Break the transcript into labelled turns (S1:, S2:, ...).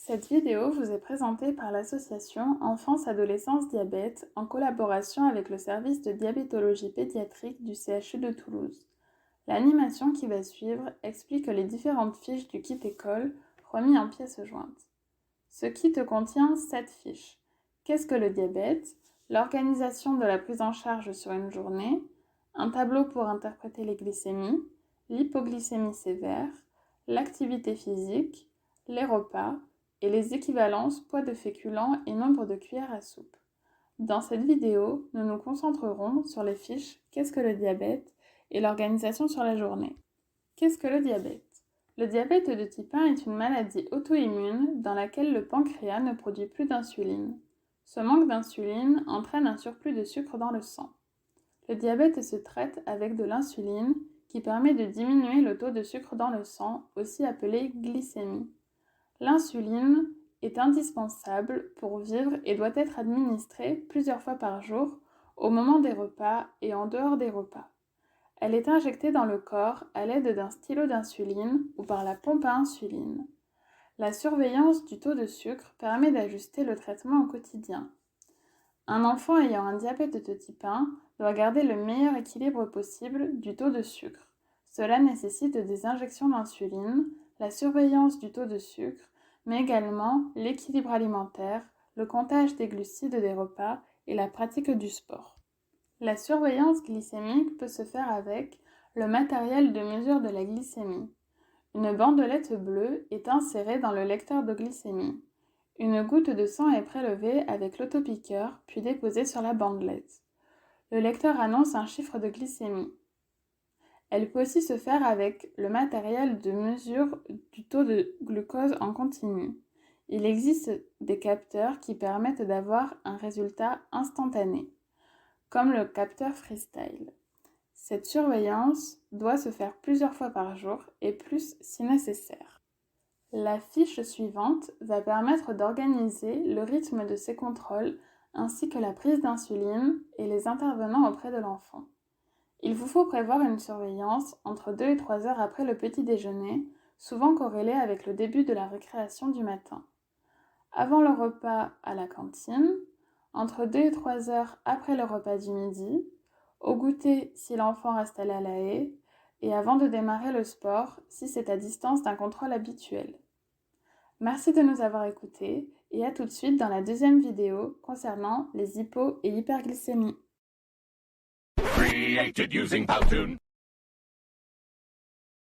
S1: Cette vidéo vous est présentée par l'association Enfance-Adolescence Diabète en collaboration avec le service de diabétologie pédiatrique du CHU de Toulouse. L'animation qui va suivre explique les différentes fiches du kit école remis en pièces jointes. Ce kit contient 7 fiches. Qu'est-ce que le diabète? L'organisation de la prise en charge sur une journée, un tableau pour interpréter les glycémies, l'hypoglycémie sévère, l'activité physique, les repas et les équivalences poids de féculents et nombre de cuillères à soupe. Dans cette vidéo, nous nous concentrerons sur les fiches Qu'est-ce que le diabète et l'organisation sur la journée. Qu'est-ce que le diabète? Le diabète de type 1 est une maladie auto-immune dans laquelle le pancréas ne produit plus d'insuline. Ce manque d'insuline entraîne un surplus de sucre dans le sang. Le diabète se traite avec de l'insuline qui permet de diminuer le taux de sucre dans le sang, aussi appelé glycémie. L'insuline est indispensable pour vivre et doit être administrée plusieurs fois par jour, au moment des repas et en dehors des repas. Elle est injectée dans le corps à l'aide d'un stylo d'insuline ou par la pompe à insuline. La surveillance du taux de sucre permet d'ajuster le traitement au quotidien. Un enfant ayant un diabète de type 1 doit garder le meilleur équilibre possible du taux de sucre. Cela nécessite des injections d'insuline, la surveillance du taux de sucre, mais également l'équilibre alimentaire, le comptage des glucides des repas et la pratique du sport. La surveillance glycémique peut se faire avec le matériel de mesure de la glycémie. Une bandelette bleue est insérée dans le lecteur de glycémie. Une goutte de sang est prélevée avec l'autopiqueur puis déposée sur la bandelette. Le lecteur annonce un chiffre de glycémie. Elle peut aussi se faire avec le matériel de mesure du taux de glucose en continu. Il existe des capteurs qui permettent d'avoir un résultat instantané, comme le capteur Freestyle. Cette surveillance doit se faire plusieurs fois par jour et plus si nécessaire. La fiche suivante va permettre d'organiser le rythme de ces contrôles ainsi que la prise d'insuline et les intervenants auprès de l'enfant. Il vous faut prévoir une surveillance entre 2 et 3 heures après le petit déjeuner, souvent corrélée avec le début de la récréation du matin. Avant le repas à la cantine, entre 2 et 3 heures après le repas du midi, au goûter si l'enfant reste allé à la haie, et avant de démarrer le sport si c'est à distance d'un contrôle habituel. Merci de nous avoir écoutés et à tout de suite dans la deuxième vidéo concernant les hypo- et hyperglycémies.
S2: Created using Powtoon.